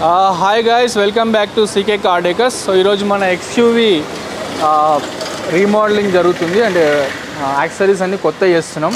Hi guys, welcome back to CK car decors. So ఈరోజు మన XUV remodelling జరుగుతుంది. అంటే యాక్సెసరీస్ అన్ని కొత్త చేస్తున్నాం.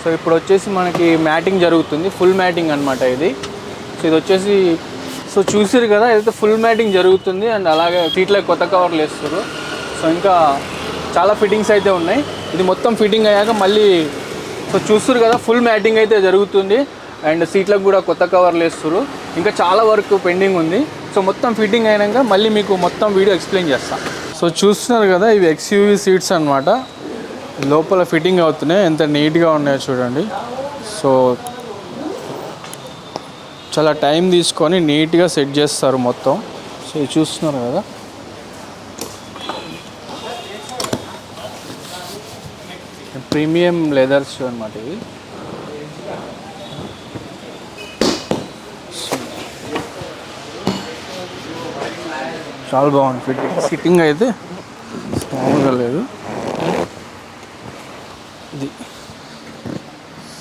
సో ఇప్పుడు వచ్చేసి మనకి మ్యాటింగ్ జరుగుతుంది, ఫుల్ మ్యాటింగ్ అనమాట ఇది. సో ఇది వచ్చేసి చూసారు కదా, ఇదైతే ఫుల్ మ్యాటింగ్ జరుగుతుంది. అండ్ అలాగే సీట్లకు కొత్త కవర్లు వేస్తారు. సో ఇంకా చాలా ఫిట్టింగ్స్ అయితే ఉన్నాయి. ఇది మొత్తం ఫిట్టింగ్ అయ్యాక మళ్ళీ చూస్తారు కదా, ఫుల్ మ్యాటింగ్ అయితే జరుగుతుంది. అండ్ సీట్లకు కూడా కొత్త కవర్లు వేస్తారు. ఇంకా చాలా వర్క్ పెండింగ్ ఉంది. సో మొత్తం ఫిట్టింగ్ అయినాక మళ్ళీ మీకు మొత్తం వీడియో ఎక్స్ప్లెయిన్ చేస్తాను. సో చూస్తున్నారు కదా, ఇవి ఎక్స్యూవీ సీట్స్ అనమాట. లోపల ఫిట్టింగ్ అవుతున్నాయి, ఎంత నీట్గా ఉన్నాయో చూడండి. సో చాలా టైం తీసుకొని నీట్గా సెట్ చేస్తారు మొత్తం. సో ఇది చూస్తున్నారు కదా, ప్రీమియం లెదర్స్ అనమాట ఇవి. చాలా బాగుంది ఫిట్టింగ్ అయితే, మామూలుగా లేదు ఇది.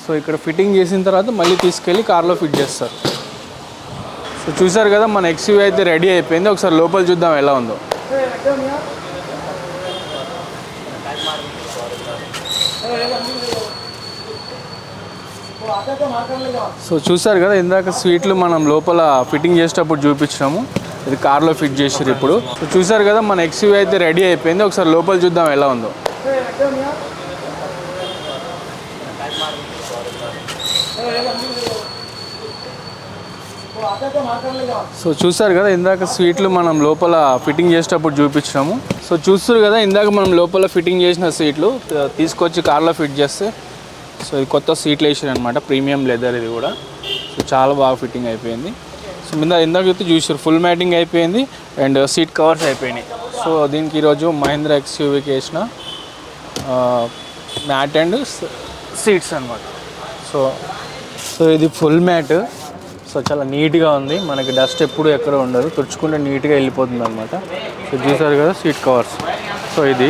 సో ఇక్కడ ఫిట్టింగ్ చేసిన తర్వాత మళ్ళీ తీసుకెళ్ళి కార్లో ఫిట్ చేస్తారు. సో చూసారు కదా, మన ఎక్స్యూవీ అయితే రెడీ అయిపోయింది. ఒకసారి లోపల చూద్దాం ఎలా ఉందో. సో చూసారు కదా, ఇందాక సీట్లు మనం లోపల ఫిట్టింగ్ చేసేటప్పుడు చూపించినాము. ఇది కార్లో ఫిట్ చేసారు ఇప్పుడు. సో చూసారు కదా, మన ఎక్స్యూవీ అయితే రెడీ అయిపోయింది. ఒకసారి లోపల చూద్దాం ఎలా ఉందో. సో చూసారు కదా, ఇందాక సీట్లు మనం లోపల ఫిట్టింగ్ చేసేటప్పుడు చూపించినాము. సో చూస్తారు కదా, ఇందాక మనం లోపల ఫిట్టింగ్ చేసిన సీట్లు తీసుకొచ్చి కార్లో ఫిట్ చేస్తే సో ఇది కొత్త సీట్లు వేసారు అనమాట, ప్రీమియం లెదర్ ఇది కూడా. సో చాలా బాగా ఫిట్టింగ్ అయిపోయింది. సో ఇందాక అయితే చూసారు, ఫుల్ మ్యాటింగ్ అయిపోయింది అండ్ సీట్ కవర్స్ అయిపోయినాయి. సో దీనికి ఈరోజు మహీంద్రా ఎక్స్యూవీకి వేసిన మ్యాట్ అండ్ సీట్స్ అనమాట. సో ఇది ఫుల్ మ్యాట్. సో చాలా నీట్గా ఉంది, మనకి డస్ట్ ఎప్పుడు ఎక్కడ ఉండదు, తుడుచుకుంటే నీట్గా వెళ్ళిపోతుంది అనమాట. సో చూసారు కదా సీట్ కవర్స్. సో ఇది